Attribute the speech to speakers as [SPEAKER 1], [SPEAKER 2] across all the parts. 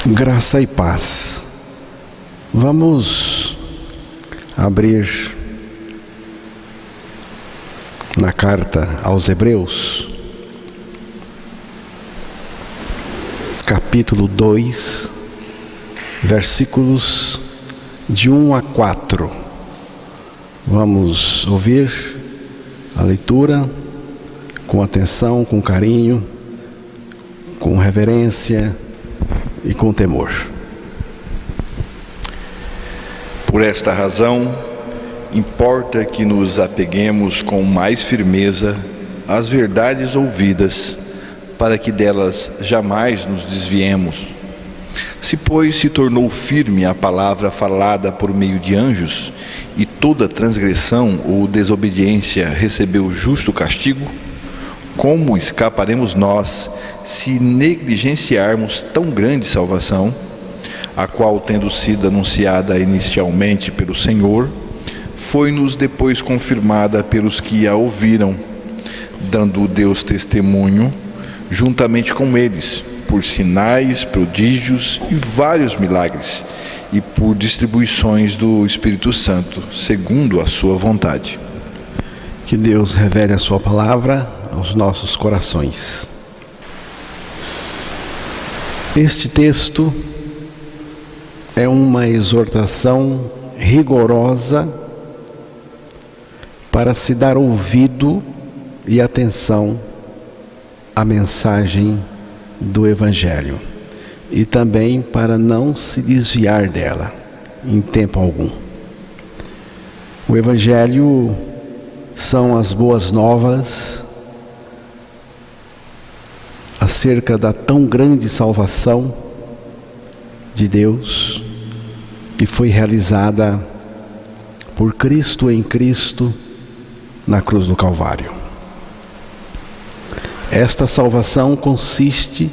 [SPEAKER 1] Graça e paz. Vamos abrir na carta aos Hebreus, capítulo 2, versículos de 1 a 4. Vamos ouvir a leitura com atenção, com carinho, com reverência e com temor.
[SPEAKER 2] Por esta razão, importa que nos apeguemos com mais firmeza às verdades ouvidas, para que delas jamais nos desviemos. Se, pois, se tornou firme a palavra falada por meio de anjos, e toda transgressão ou desobediência recebeu justo castigo, como escaparemos nós se negligenciarmos tão grande salvação, a qual, tendo sido anunciada inicialmente pelo Senhor, foi-nos depois confirmada pelos que a ouviram, dando Deus testemunho, juntamente com eles, por sinais, prodígios e vários milagres, e por distribuições do Espírito Santo, segundo a sua vontade.
[SPEAKER 1] Que Deus revele a sua palavra aos nossos corações. Este texto é uma exortação rigorosa para se dar ouvido e atenção à mensagem do Evangelho, e também para não se desviar dela em tempo algum. O Evangelho são as boas novas acerca da tão grande salvação de Deus, que foi realizada por Cristo em Cristo na cruz do Calvário. Esta salvação consiste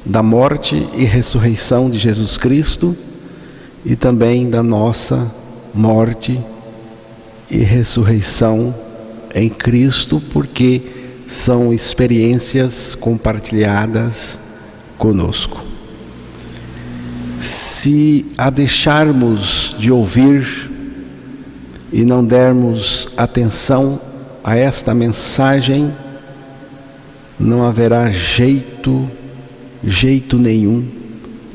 [SPEAKER 1] da morte e ressurreição de Jesus Cristo e também da nossa morte e ressurreição em Cristo, porque são experiências compartilhadas conosco. Se a deixarmos de ouvir e não dermos atenção a esta mensagem, não haverá jeito nenhum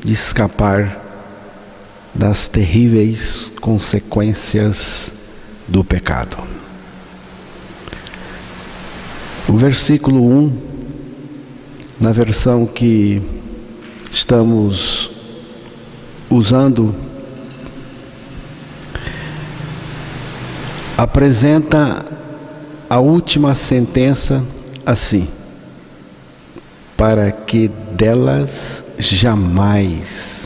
[SPEAKER 1] de escapar das terríveis consequências do pecado. O versículo 1, na versão que estamos usando, apresenta a última sentença assim: para que delas jamais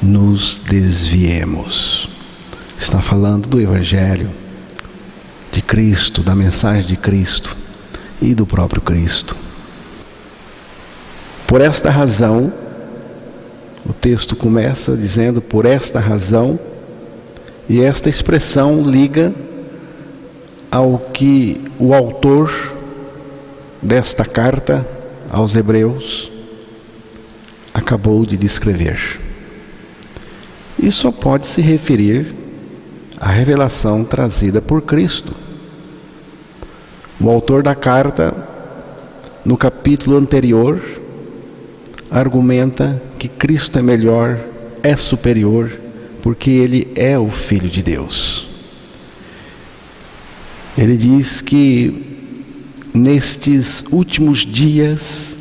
[SPEAKER 1] nos desviemos. Está falando do Evangelho de Cristo, da mensagem de Cristo e do próprio Cristo. Por esta razão, o texto começa dizendo por esta razão, e esta expressão liga ao que o autor desta carta aos Hebreus acabou de descrever. Isso só pode se referir à revelação trazida por Cristo. O autor da carta, no capítulo anterior, argumenta que Cristo é melhor, é superior, porque Ele é o Filho de Deus. Ele diz que nestes últimos dias,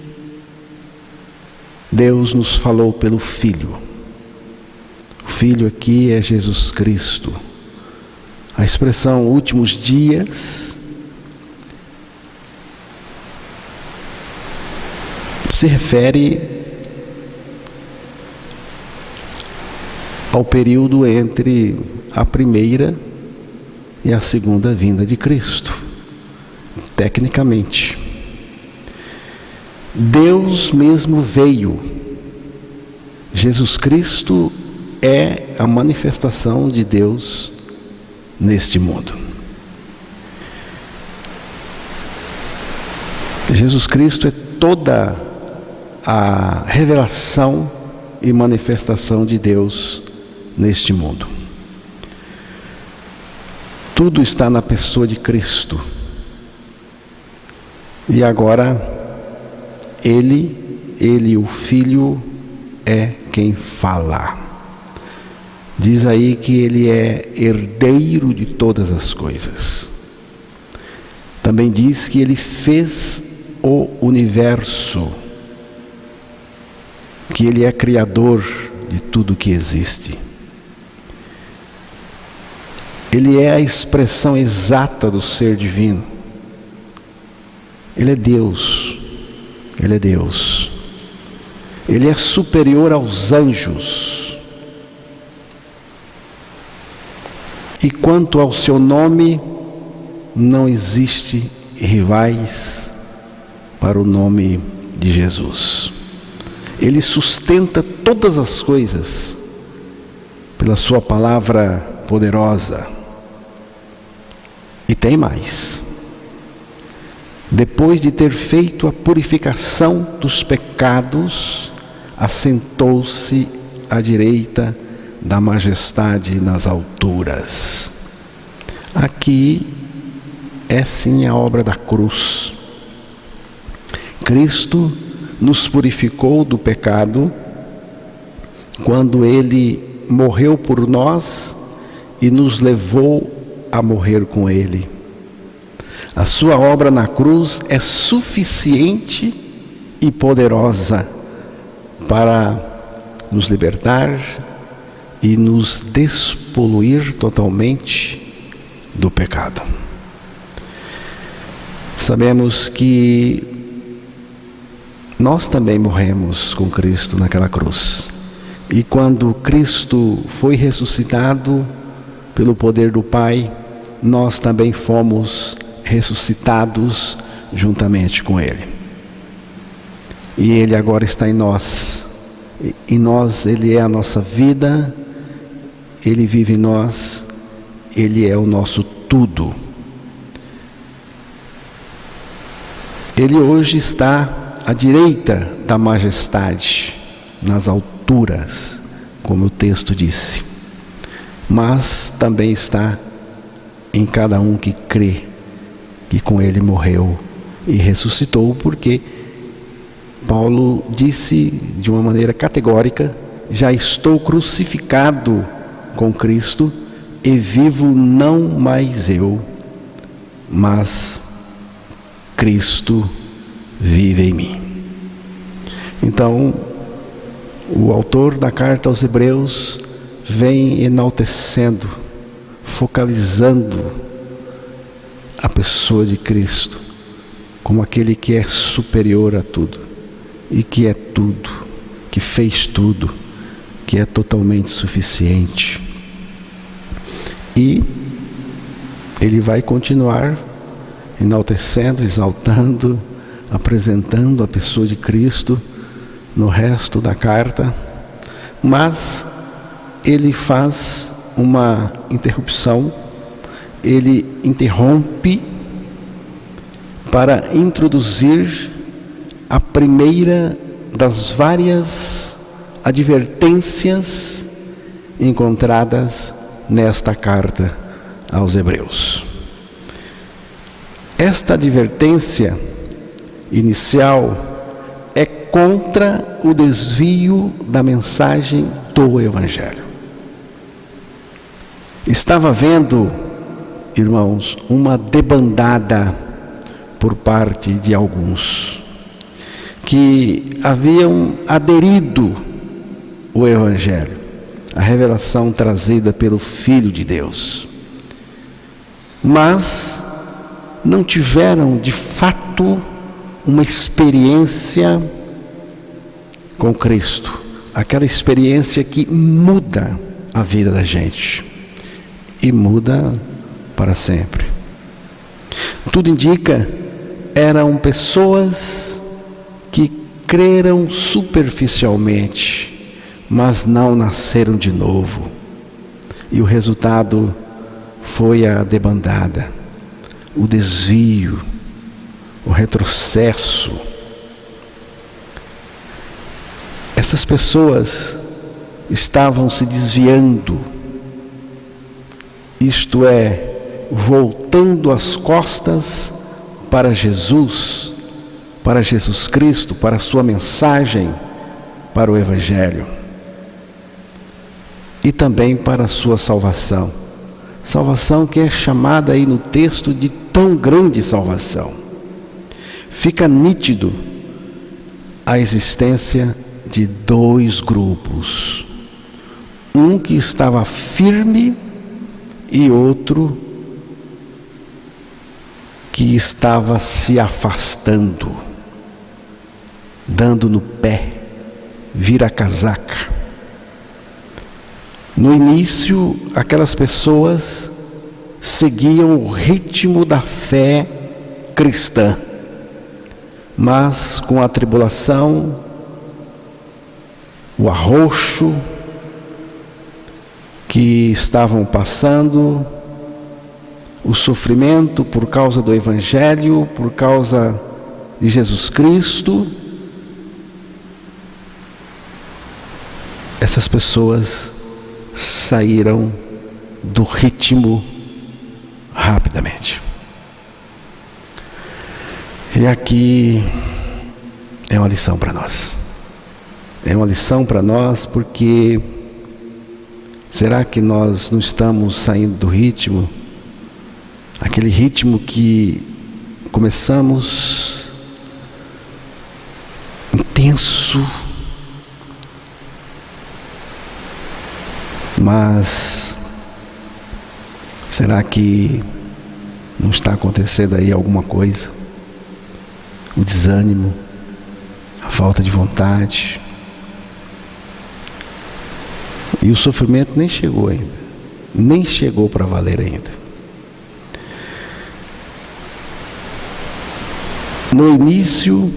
[SPEAKER 1] Deus nos falou pelo Filho. O Filho aqui é Jesus Cristo. A expressão últimos dias se refere ao período entre a primeira e a segunda vinda de Cristo. Tecnicamente, Deus mesmo veio. Jesus Cristo é a manifestação de Deus neste mundo. Jesus Cristo é toda a revelação e manifestação de Deus neste mundo. Tudo está na pessoa de Cristo. E agora, Ele, o Filho, é quem fala. Diz aí que Ele é herdeiro de todas as coisas. Também diz que Ele fez o universo, que Ele é criador de tudo que existe. Ele é a expressão exata do ser divino. Ele é Deus. Ele é Deus. Ele é superior aos anjos. E quanto ao seu nome, não existe rivais para o nome de Jesus. Ele sustenta todas as coisas pela sua palavra poderosa. E tem mais. Depois de ter feito a purificação dos pecados, assentou-se à direita da majestade nas alturas. Aqui é sim a obra da cruz. Cristo nos purificou do pecado quando Ele morreu por nós e nos levou a morrer com Ele. A sua obra na cruz é suficiente e poderosa para nos libertar e nos despoluir totalmente do pecado. Sabemos que nós também morremos com Cristo naquela cruz. E quando Cristo foi ressuscitado pelo poder do Pai, nós também fomos ressuscitados juntamente com Ele. E Ele agora está em nós. Em nós Ele é a nossa vida, Ele vive em nós, Ele é o nosso tudo. Ele hoje está à direita da majestade, nas alturas, como o texto disse. Mas também está em cada um que crê que com Ele morreu e ressuscitou, porque Paulo disse de uma maneira categórica: já estou crucificado com Cristo e vivo não mais eu, mas Cristo vive em mim. Então, o autor da carta aos Hebreus vem enaltecendo, focalizando a pessoa de Cristo como aquele que é superior a tudo e que é tudo, que fez tudo, que é totalmente suficiente. E ele vai continuar enaltecendo, exaltando, apresentando a pessoa de Cristo no resto da carta, mas ele faz uma interrupção, ele interrompe para introduzir a primeira das várias advertências encontradas nesta carta aos Hebreus. Esta advertência inicial é contra o desvio da mensagem do Evangelho. Estava havendo, irmãos, uma debandada por parte de alguns que haviam aderido ao Evangelho, a revelação trazida pelo Filho de Deus, mas não tiveram de fato uma experiência com Cristo, aquela experiência que muda a vida da gente e muda para sempre. Tudo indica, eram pessoas que creram superficialmente, mas não nasceram de novo. E o resultado foi a debandada, o desvio, o retrocesso. Essas pessoas estavam se desviando, isto é, voltando as costas para Jesus Cristo, para a sua mensagem, para o Evangelho e também para a sua salvação. Salvação que é chamada aí no texto de tão grande salvação. Fica nítido a existência de dois grupos. Um que estava firme e outro que estava se afastando, dando no pé, vira-casaca. No início, aquelas pessoas seguiam o ritmo da fé cristã, mas com a tribulação, o arroxo que estavam passando, o sofrimento por causa do Evangelho, por causa de Jesus Cristo, essas pessoas saíram do ritmo rapidamente. E aqui é uma lição para nós. É uma lição para nós porque será que nós não estamos saindo do ritmo? Aquele ritmo que começamos intenso, mas será que não está acontecendo aí alguma coisa? O desânimo, a falta de vontade. E o sofrimento nem chegou ainda, nem chegou para valer ainda. No início,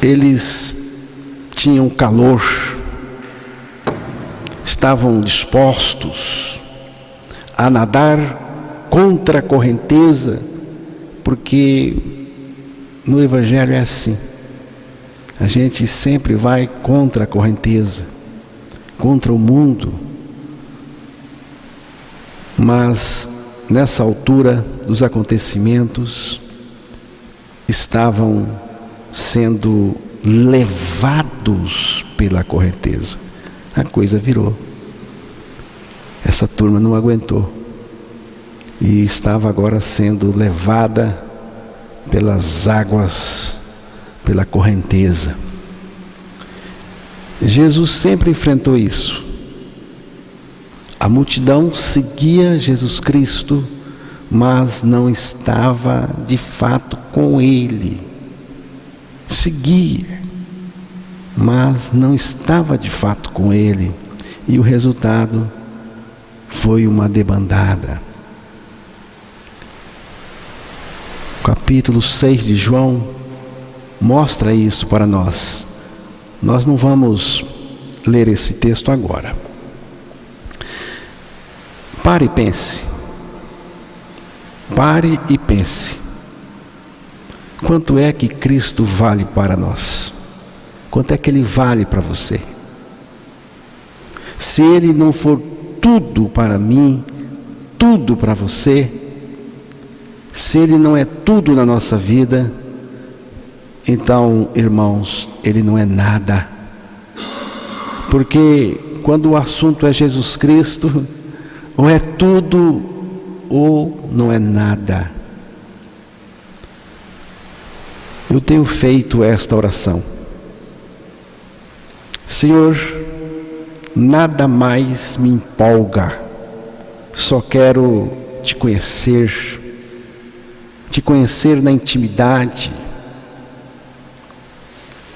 [SPEAKER 1] eles tinham calor, estavam dispostos a nadar contra a correnteza, porque no Evangelho é assim. A gente sempre vai contra a correnteza, contra o mundo. Mas nessa altura dos acontecimentos, estavam sendo levados pela correnteza. A coisa virou. Essa turma não aguentou e estava agora sendo levada pelas águas, pela correnteza. Jesus sempre enfrentou isso. A multidão seguia Jesus Cristo, mas não estava de fato com Ele. Seguia, mas não estava de fato com Ele. E o resultado foi uma debandada. O capítulo 6 de João mostra isso para nós. Nós não vamos ler esse texto agora. Pare e pense. Pare e pense. Quanto é que Cristo vale para nós? Quanto é que Ele vale para você? Se Ele não for tudo para mim, tudo para você, se Ele não é tudo na nossa vida, então, irmãos, Ele não é nada. Porque quando o assunto é Jesus Cristo, ou é tudo ou não é nada. Eu tenho feito esta oração. Senhor, nada mais me empolga, só quero te conhecer na intimidade,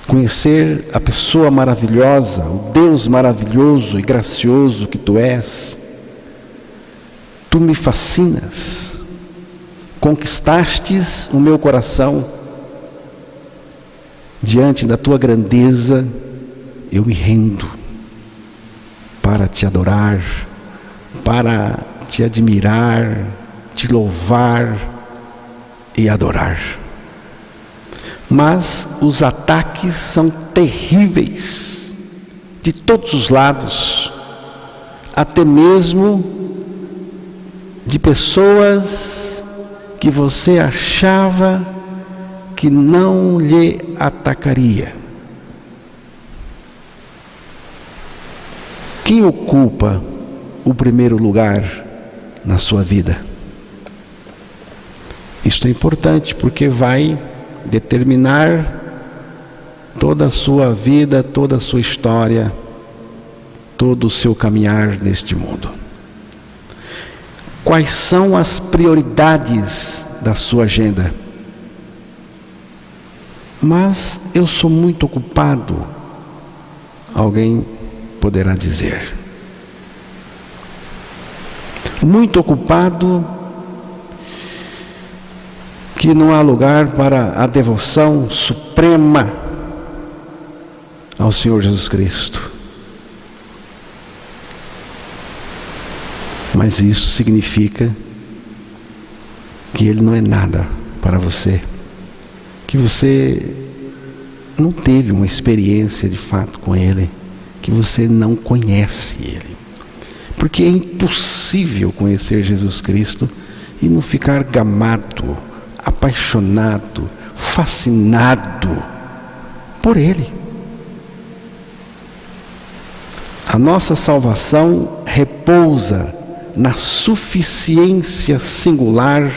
[SPEAKER 1] conhecer a pessoa maravilhosa, o Deus maravilhoso e gracioso que Tu és. Tu me fascinas, conquistastes o meu coração. Diante da Tua grandeza, eu me rendo para Te adorar, para Te admirar, Te louvar e adorar. Mas os ataques são terríveis, de todos os lados, até mesmo de pessoas que você achava que não lhe atacaria. Quem ocupa o primeiro lugar na sua vida? Isso é importante porque vai determinar toda a sua vida, toda a sua história, todo o seu caminhar neste mundo. Quais são as prioridades da sua agenda? Mas eu sou muito ocupado, alguém poderá dizer. Muito ocupado, que não há lugar para a devoção suprema ao Senhor Jesus Cristo. Mas isso significa que Ele não é nada para você, que você não teve uma experiência de fato com Ele, que você não conhece Ele. Porque é impossível conhecer Jesus Cristo e não ficar gamado, apaixonado, fascinado por Ele. A nossa salvação repousa na suficiência singular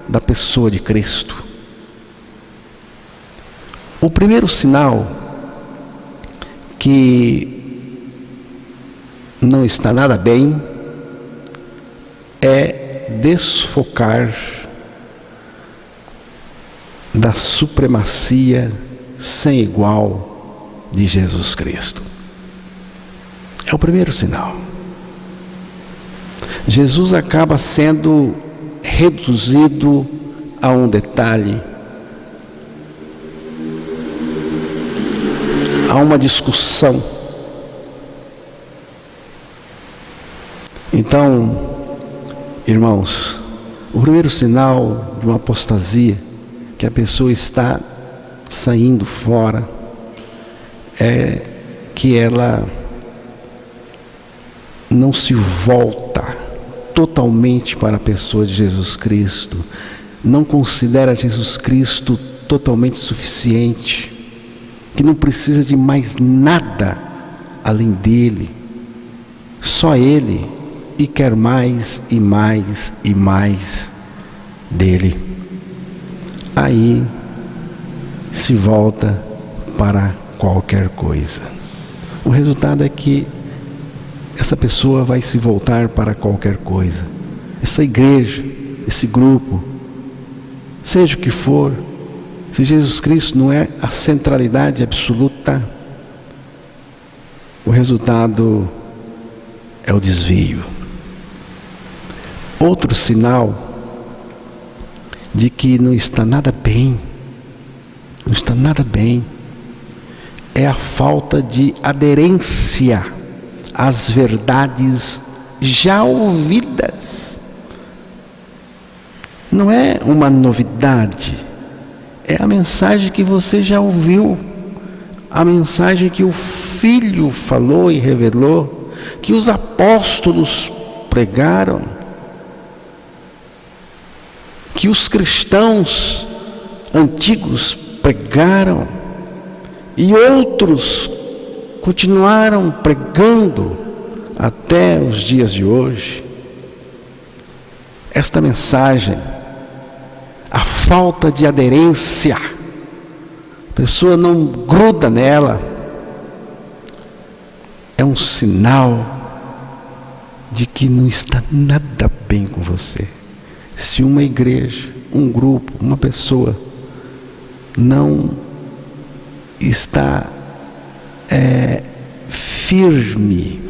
[SPEAKER 1] da pessoa de Cristo. O primeiro sinal que não está nada bem é desfocar da supremacia sem igual de Jesus Cristo. É o primeiro sinal. Jesus acaba sendo reduzido a um detalhe, a uma discussão. Então, irmãos, o primeiro sinal de uma apostasia, que a pessoa está saindo fora, é que ela não se volta totalmente para a pessoa de Jesus Cristo, não considera Jesus Cristo totalmente suficiente, que não precisa de mais nada além dele, só ele, e quer mais e mais e mais dele. Aí se volta para qualquer coisa. O resultado é que essa pessoa vai se voltar para qualquer coisa. Essa igreja, esse grupo, seja o que for, se Jesus Cristo não é a centralidade absoluta, o resultado é o desvio. Outro sinal de que não está nada bem, não está nada bem, é a falta de aderência às verdades já ouvidas. Não é uma novidade, é a mensagem que você já ouviu, a mensagem que o Filho falou e revelou, que os apóstolos pregaram, que os cristãos antigos pregaram e outros continuaram pregando até os dias de hoje. Esta mensagem, a falta de aderência, a pessoa não gruda nela, é um sinal de que não está nada bem com você. Se uma igreja, um grupo, uma pessoa não está firme,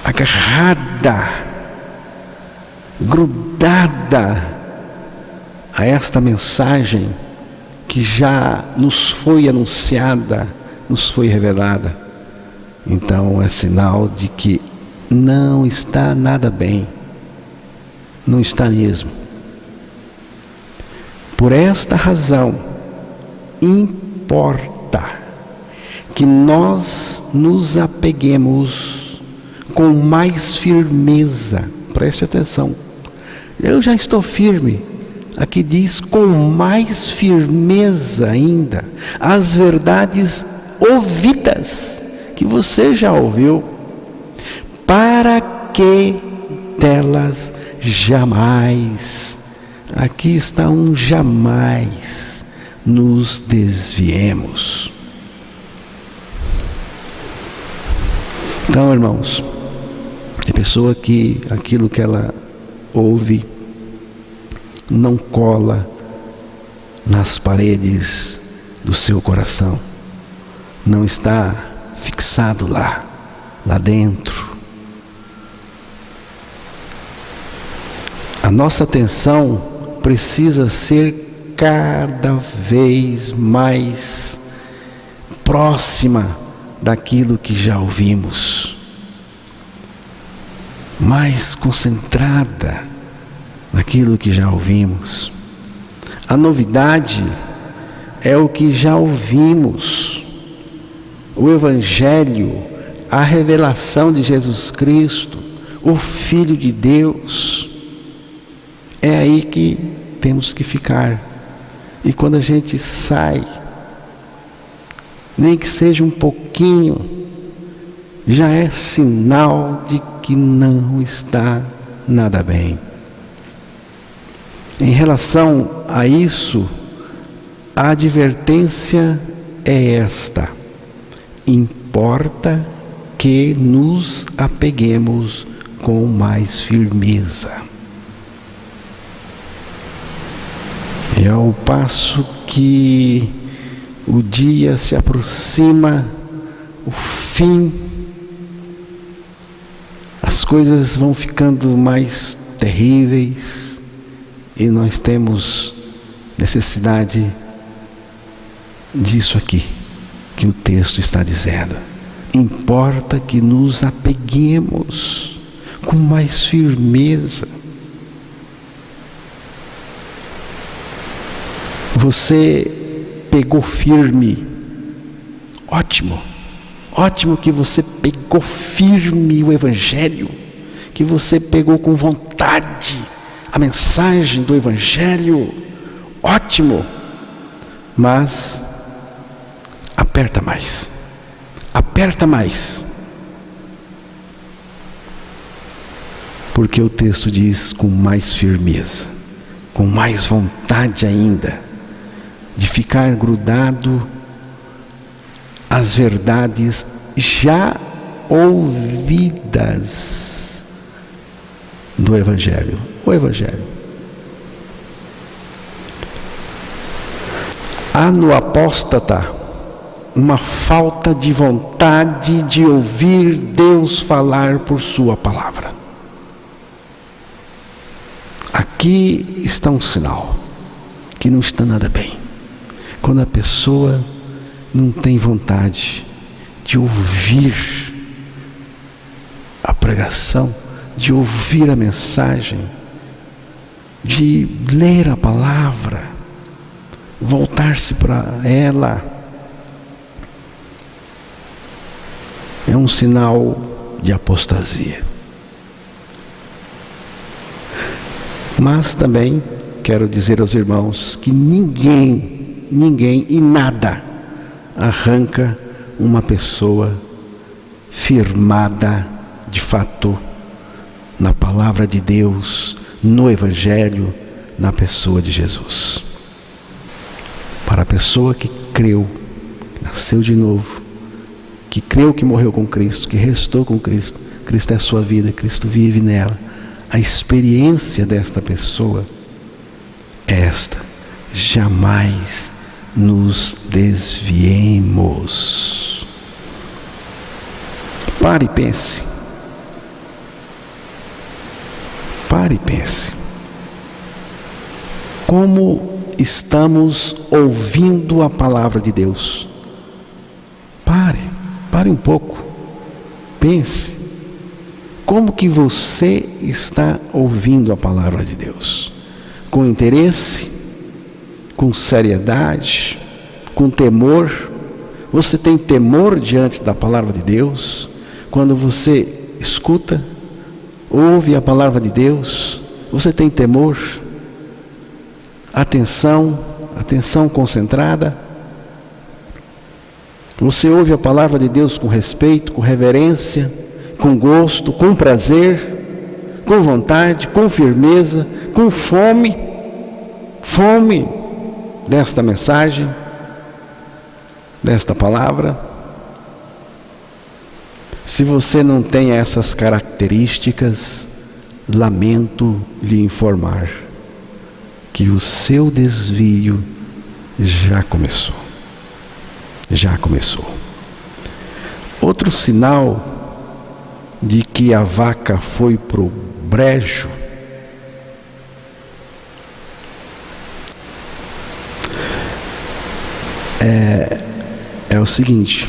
[SPEAKER 1] agarrada, grudada a esta mensagem que já nos foi anunciada, nos foi revelada, então é sinal de que não está nada bem, não está mesmo. Por esta razão, importa que nós nos apeguemos com mais firmeza. Preste atenção. Eu já estou firme. Aqui diz com mais firmeza ainda as verdades ouvidas, que você já ouviu, para que delas jamais, aqui está um jamais, nos desviemos. Então, irmãos, a pessoa que aquilo que ela ouve não cola nas paredes do seu coração, não está fixado lá dentro. A nossa atenção precisa ser cada vez mais próxima daquilo que já ouvimos, mais concentrada naquilo que já ouvimos. A novidade é o que já ouvimos. O Evangelho, a revelação de Jesus Cristo, o Filho de Deus. É aí que temos que ficar. E quando a gente sai, nem que seja um pouquinho, já é sinal de que não está nada bem. Em relação a isso, a advertência é esta: importa que nos apeguemos com mais firmeza. E ao passo que o dia se aproxima, o fim, as coisas vão ficando mais terríveis e nós temos necessidade disso aqui que o texto está dizendo. Importa que nos apeguemos com mais firmeza. Você pegou firme, ótimo que você pegou firme o Evangelho, que você pegou com vontade a mensagem do Evangelho, ótimo, mas aperta mais, porque o texto diz com mais firmeza, com mais vontade ainda, de ficar grudado às verdades já ouvidas do Evangelho. O Evangelho. Há no apóstata uma falta de vontade de ouvir Deus falar por sua palavra. Aqui está um sinal que não está nada bem. Quando a pessoa não tem vontade de ouvir a pregação, de ouvir a mensagem, de ler a palavra, voltar-se para ela, é um sinal de apostasia. Mas também quero dizer aos irmãos que ninguém e nada arranca uma pessoa firmada de fato na palavra de Deus, no Evangelho, na pessoa de Jesus. Para a pessoa que creu, que nasceu de novo, que creu que morreu com Cristo, que restou com Cristo, Cristo é a sua vida, Cristo vive nela, a experiência desta pessoa é esta: jamais nos desviemos. Pare e pense. Pare e pense. Como estamos ouvindo a palavra de Deus? Pare um pouco. Pense. Como que você está ouvindo a palavra de Deus? Com interesse? com seriedade, com temor. Você tem temor diante da palavra de Deus? Quando você escuta, ouve a palavra de Deus, você tem temor? Atenção concentrada? Você ouve a palavra de Deus com respeito, com reverência, com gosto, com prazer, com vontade, com firmeza, com fome desta mensagem, desta palavra? Se você não tem essas características, lamento lhe informar que o seu desvio já começou. Já começou. Outro sinal de que a vaca foi pro brejo é o seguinte: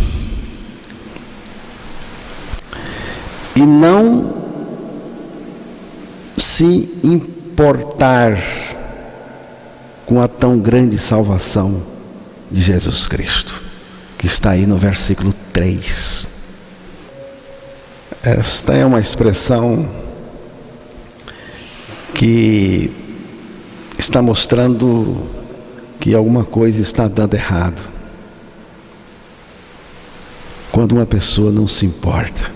[SPEAKER 1] e não se importar com a tão grande salvação de Jesus Cristo, que está aí no versículo 3. Esta é uma expressão que está mostrando que alguma coisa está dando errado. Quando uma pessoa não se importa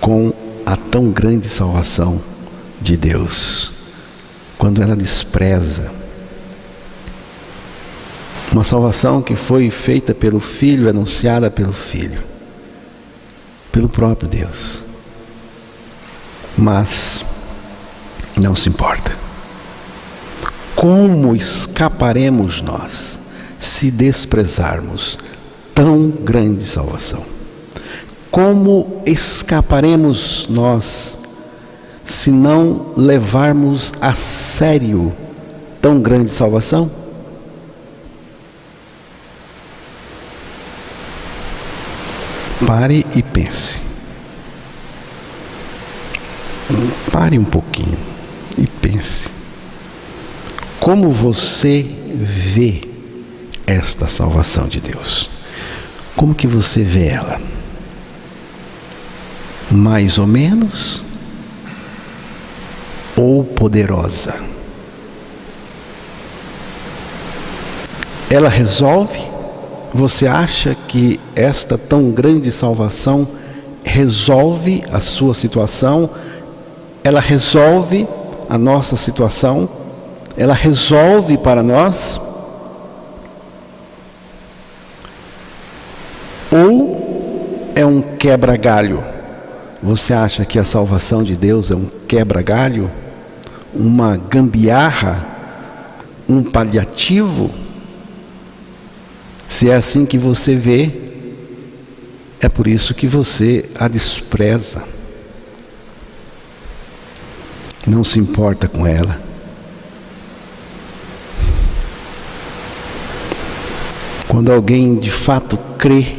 [SPEAKER 1] com a tão grande salvação de Deus, quando ela despreza uma salvação que foi feita pelo Filho, anunciada pelo Filho, pelo próprio Deus, mas não se importa. Como escaparemos nós se desprezarmos tão grande salvação? Como escaparemos nós se não levarmos a sério tão grande salvação? Pare e pense. Pare um pouquinho e pense. Como você vê esta salvação de Deus? Como que você vê ela? Mais ou menos? Ou poderosa? Ela resolve? Você acha que esta tão grande salvação resolve a sua situação? Ela resolve a nossa situação? Ela resolve para nós? Ou é um quebra-galho? Você acha que a salvação de Deus é um quebra-galho? Uma gambiarra? Um paliativo? Se é assim que você vê, é por isso que você a despreza. Não se importa com ela. Quando alguém de fato crê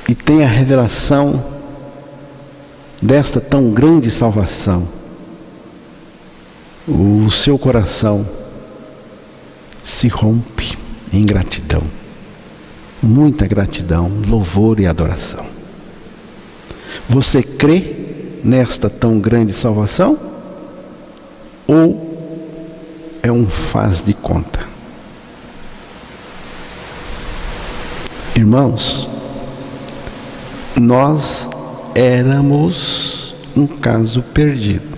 [SPEAKER 1] e tem a revelação desta tão grande salvação, o seu coração se rompe em gratidão, muita gratidão, louvor e adoração. Você crê nesta tão grande salvação? Ou é um faz de conta? Irmãos, nós éramos um caso perdido.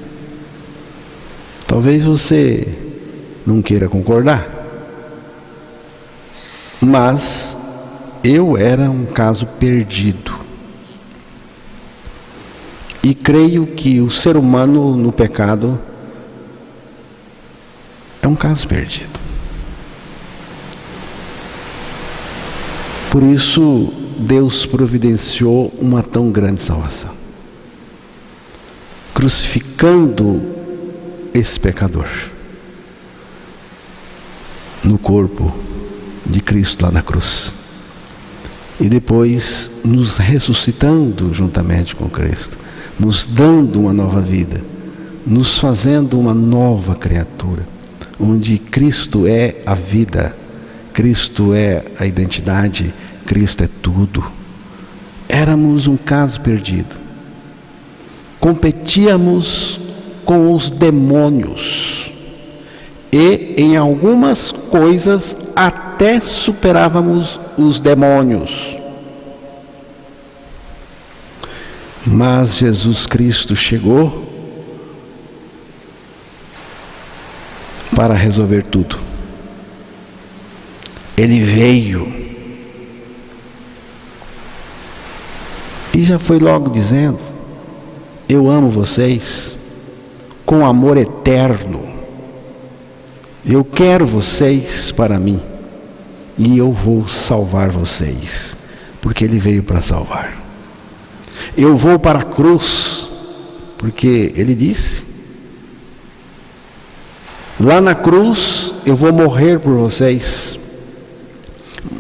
[SPEAKER 1] Talvez você não queira concordar, mas eu era um caso perdido. E creio que o ser humano no pecado é um caso perdido. Por isso, Deus providenciou uma tão grande salvação, crucificando esse pecador no corpo de Cristo lá na cruz, e depois nos ressuscitando juntamente com Cristo, nos dando uma nova vida, nos fazendo uma nova criatura, onde Cristo é a vida, Cristo é a identidade, Cristo é tudo. Éramos um caso perdido. Competíamos com os demônios e em algumas coisas até superávamos os demônios. Mas Jesus Cristo chegou para resolver tudo. Ele veio e já foi logo dizendo: eu amo vocês com amor eterno, eu quero vocês para mim e eu vou salvar vocês, porque Ele veio para salvar. Eu vou para a cruz, porque Ele disse: lá na cruz eu vou morrer por vocês,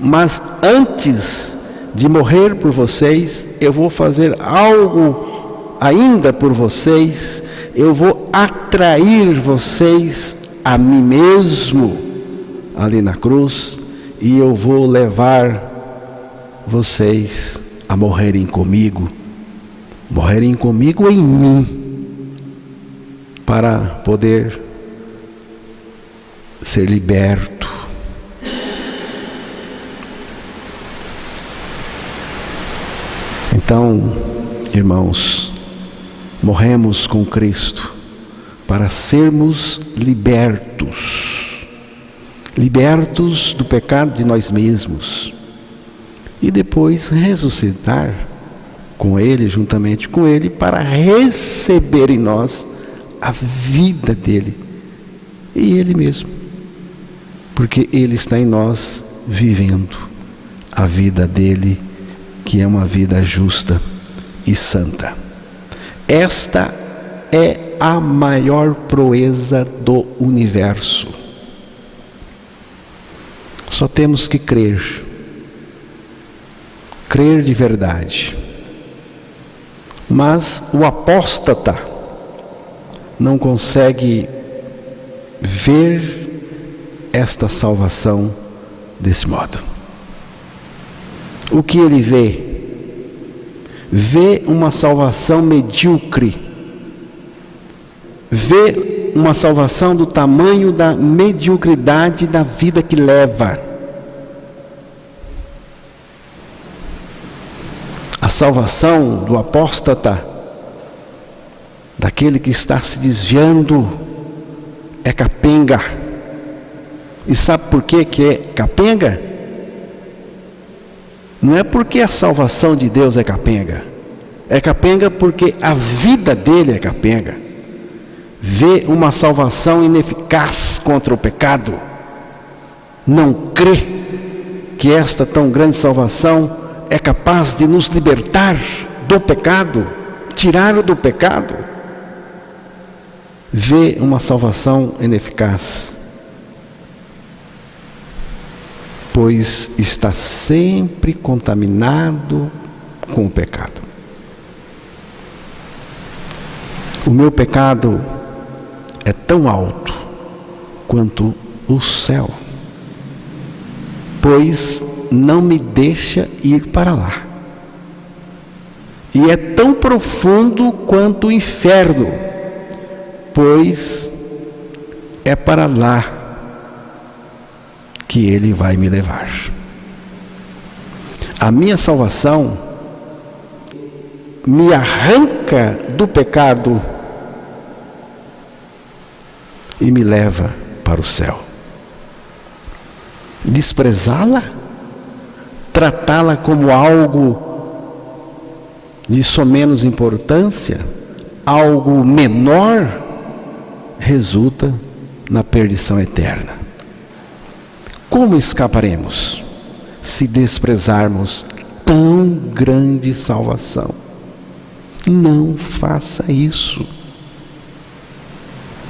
[SPEAKER 1] mas antes de morrer por vocês, eu vou fazer algo ainda por vocês. Eu vou atrair vocês a mim mesmo ali na cruz, e eu vou levar vocês a morrerem comigo em mim, para poder ser liberto. Então, irmãos, morremos com Cristo para sermos libertos do pecado de nós mesmos, e depois ressuscitar com Ele, juntamente com Ele, para receber em nós a vida dEle e Ele mesmo, porque Ele está em nós vivendo a vida dEle, que é uma vida justa e santa. Esta é a maior proeza do universo. Só temos que crer de verdade. Mas o apóstata não consegue ver esta salvação desse modo. O que ele vê? Vê uma salvação medíocre, vê uma salvação do tamanho da mediocridade da vida que leva. A salvação do apóstata, daquele que está se desviando, é capenga. E sabe por que é capenga? Não é porque a salvação de Deus é capenga. É capenga porque a vida dele é capenga. Vê uma salvação ineficaz contra o pecado. Não crê que esta tão grande salvação é capaz de nos libertar do pecado, tirar-o do pecado. Vê uma salvação ineficaz, pois está sempre contaminado com o pecado. O meu pecado é tão alto quanto o céu, pois não me deixa ir para lá. E é tão profundo quanto o inferno, pois é para lá que Ele vai me levar. A minha salvação me arranca do pecado e me leva para o céu. Desprezá-la, tratá-la como algo de somenos importância, algo menor, resulta na perdição eterna. Como escaparemos se desprezarmos tão grande salvação? Não faça isso.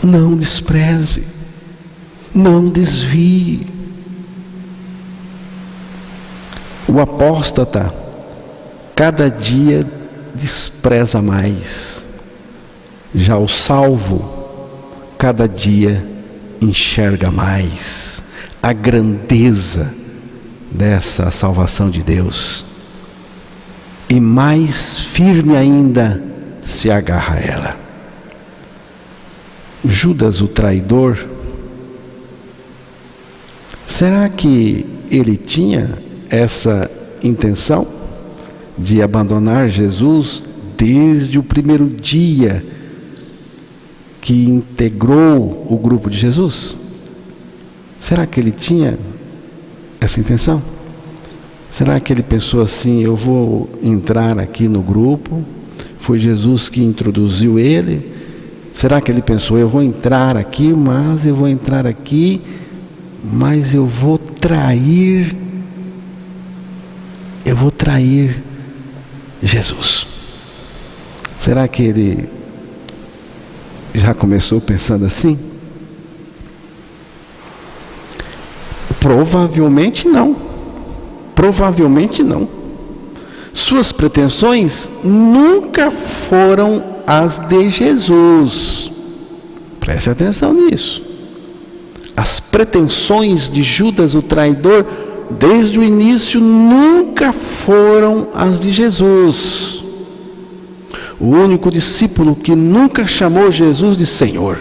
[SPEAKER 1] Não despreze. Não desvie. O apóstata cada dia despreza mais, Já o salvo, cada dia enxerga mais a grandeza dessa salvação de Deus e mais firme ainda se agarra a ela. Judas, o traidor, será que ele tinha essa intenção de abandonar Jesus desde o primeiro dia que integrou o grupo de Jesus? Será que ele tinha essa intenção? Será que ele pensou assim: eu vou entrar aqui no grupo, foi Jesus que introduziu ele? Será que ele pensou: eu vou entrar aqui, mas eu vou trair Jesus? Será que ele já começou pensando assim? Provavelmente não. Suas pretensões nunca foram as de Jesus. Preste atenção nisso. As pretensões de Judas, o traidor, desde o início nunca foram as de Jesus. O único discípulo que nunca chamou Jesus de Senhor.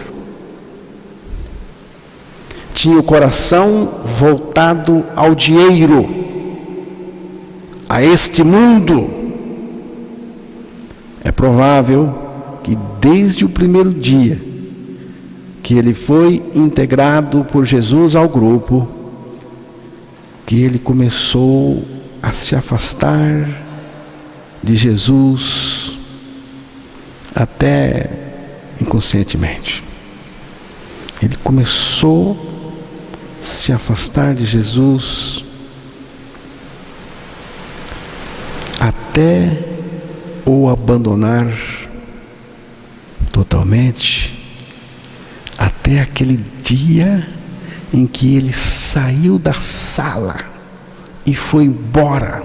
[SPEAKER 1] Tinha o coração voltado ao dinheiro, a este mundo. É provável que desde o primeiro dia que ele foi integrado por Jesus ao grupo, que ele começou a se afastar de Jesus, até inconscientemente. Ele começou a se afastar de Jesus, até o abandonar totalmente, até aquele dia em que ele saiu da sala e foi embora,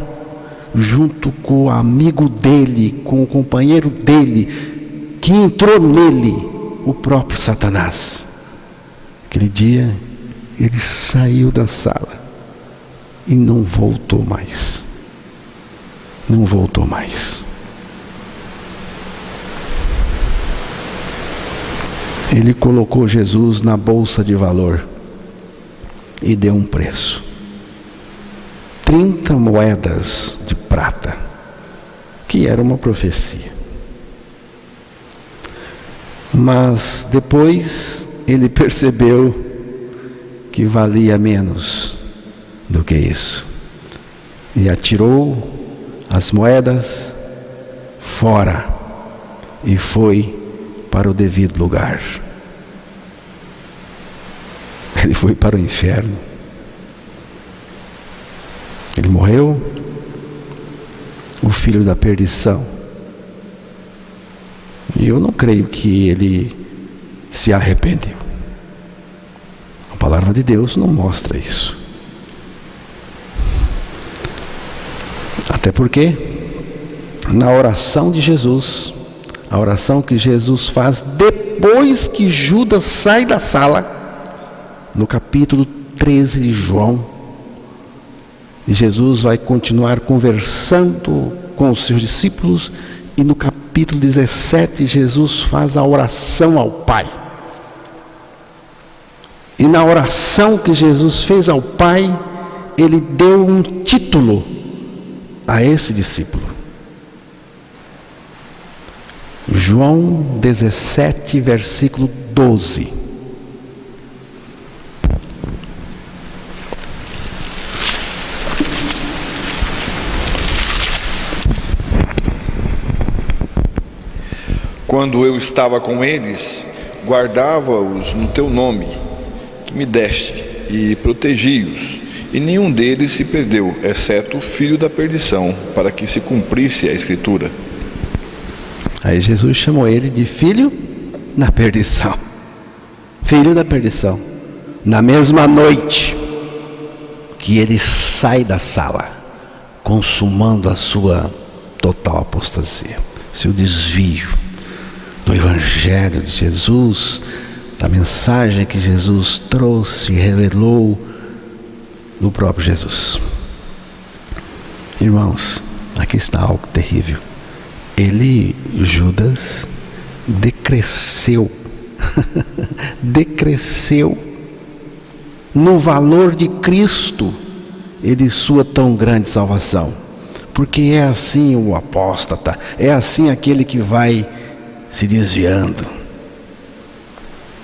[SPEAKER 1] junto com o amigo dele, com o companheiro dele, que entrou nele, o próprio Satanás. Aquele dia ele saiu da sala e não voltou mais. Não voltou mais. Ele colocou Jesus na bolsa de valor e deu um preço. 30 moedas de prata, que era uma profecia. Mas depois ele percebeu que valia menos do que isso. E atirou as moedas fora e foi para o devido lugar. Ele foi para o inferno. Ele morreu, o filho da perdição. E eu não creio que ele se arrependeu. A palavra de Deus não mostra isso. Até porque, na oração de Jesus, a oração que Jesus faz depois que Judas sai da sala, no capítulo 13 de João, e Jesus vai continuar conversando com os seus discípulos, e no capítulo 17 Jesus faz a oração ao Pai. E na oração que Jesus fez ao Pai, ele deu um título a esse discípulo. João 17, versículo 12.
[SPEAKER 2] Quando eu estava com eles, guardava-os no teu nome, que me deste, e protegi-os, e nenhum deles se perdeu, exceto o filho da perdição, para que se cumprisse a Escritura.
[SPEAKER 1] Aí Jesus chamou ele de filho da perdição. Filho da perdição. Na mesma noite que ele sai da sala, consumando a sua total apostasia, seu desvio do Evangelho de Jesus, da mensagem que Jesus trouxe e revelou do próprio Jesus. Irmãos, aqui está algo terrível. Judas, decresceu, decresceu no valor de Cristo e de sua tão grande salvação. Porque é assim o apóstata, é assim aquele que vai se desviando.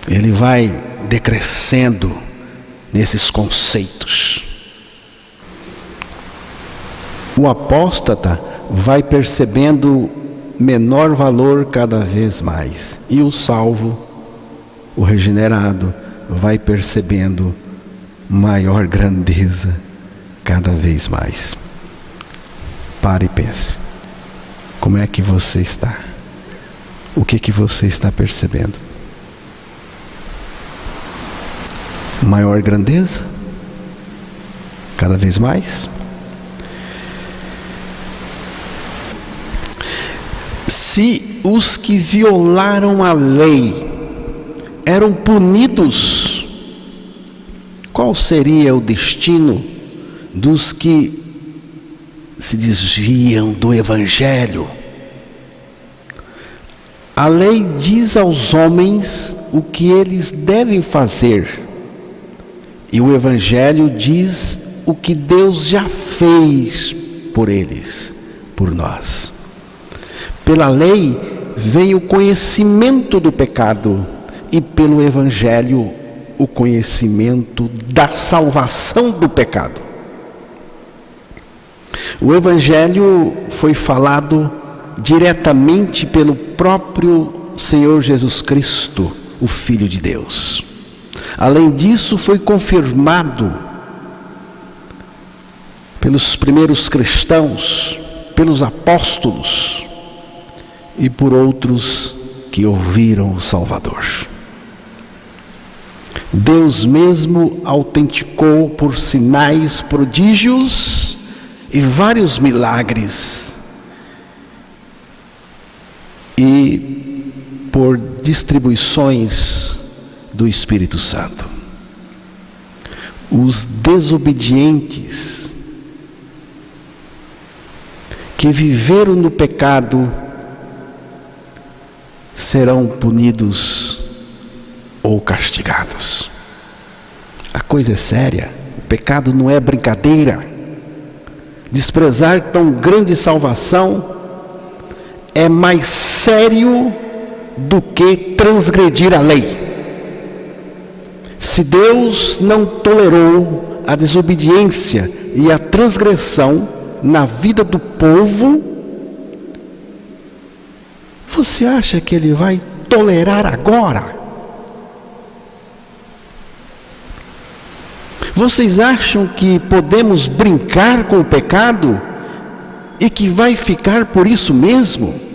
[SPEAKER 1] Ele vai decrescendo nesses conceitos. O apóstata vai percebendo menor valor cada vez mais. E o salvo, o regenerado, vai percebendo maior grandeza cada vez mais. Pare e pense. Como é que você está? O que você está percebendo? Maior grandeza? Cada vez mais? Se os que violaram a lei eram punidos, qual seria o destino dos que se desviam do Evangelho? A lei diz aos homens o que eles devem fazer, e o Evangelho diz o que Deus já fez por eles, por nós. Pela lei vem o conhecimento do pecado, e pelo Evangelho o conhecimento da salvação do pecado. O Evangelho foi falado diretamente pelo próprio Senhor Jesus Cristo, o Filho de Deus. Além disso, foi confirmado pelos primeiros cristãos, pelos apóstolos e por outros que ouviram o Salvador. Deus mesmo autenticou por sinais, prodígios e vários milagres, e por distribuições do Espírito Santo. Os desobedientes que viveram no pecado serão punidos ou castigados. A coisa é séria. O pecado não é brincadeira. Desprezar tão grande salvação é mais sério do que transgredir a lei. Se Deus não tolerou a desobediência e a transgressão na vida do povo, você acha que Ele vai tolerar agora? Vocês acham que podemos brincar com o pecado e que vai ficar por isso mesmo?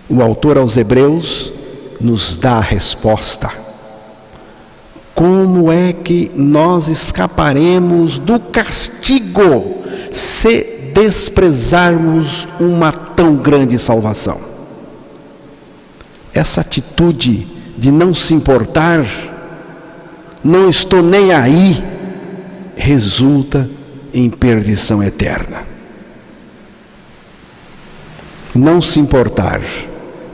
[SPEAKER 1] O autor aos Hebreus nos dá a resposta. Como é que nós escaparemos do castigo se desprezarmos uma tão grande salvação? Essa atitude de não se importar, não estou nem aí, resulta em perdição eterna. Não se importar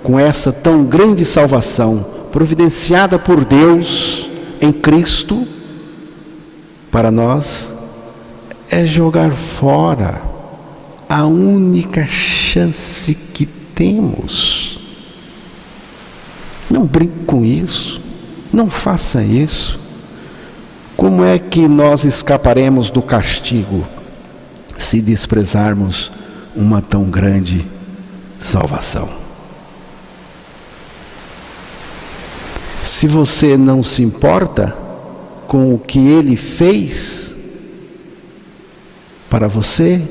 [SPEAKER 1] com essa tão grande salvação providenciada por Deus em Cristo para nós é jogar fora a única chance que temos. Não brinque com isso, não faça isso. Como é que nós escaparemos do castigo se desprezarmos uma tão grande salvação? Se você não se importa com o que Ele fez para você,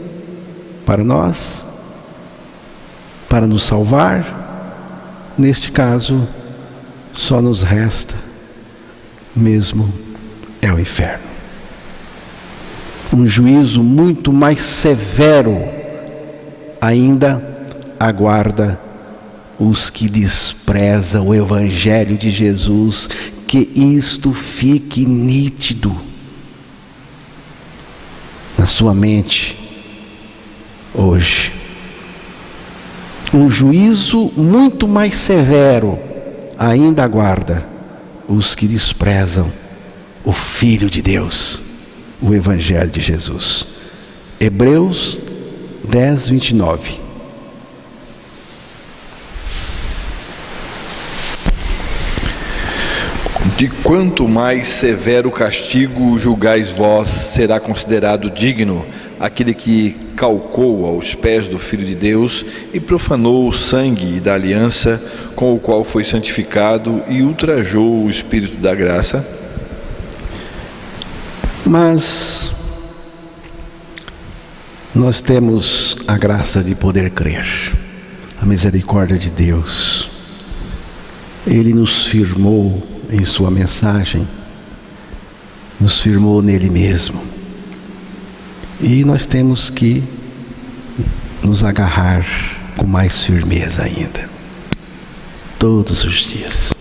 [SPEAKER 1] para nós, para nos salvar, neste caso, só nos resta mesmo é o inferno. Um juízo muito mais severo ainda aguarda os que desprezam o Evangelho de Jesus, que isto fique nítido na sua mente hoje. Um juízo muito mais severo ainda aguarda os que desprezam o Filho de Deus, o Evangelho de Jesus. Hebreus 10, 29.
[SPEAKER 2] De quanto mais severo castigo julgais vós, será considerado digno aquele que calcou aos pés do Filho de Deus e profanou o sangue da aliança com o qual foi santificado e ultrajou o Espírito da graça?
[SPEAKER 1] Mas nós temos a graça de poder crer, a misericórdia de Deus. Ele nos firmou em sua mensagem, nos firmou nele mesmo. E nós temos que nos agarrar com mais firmeza ainda, todos os dias.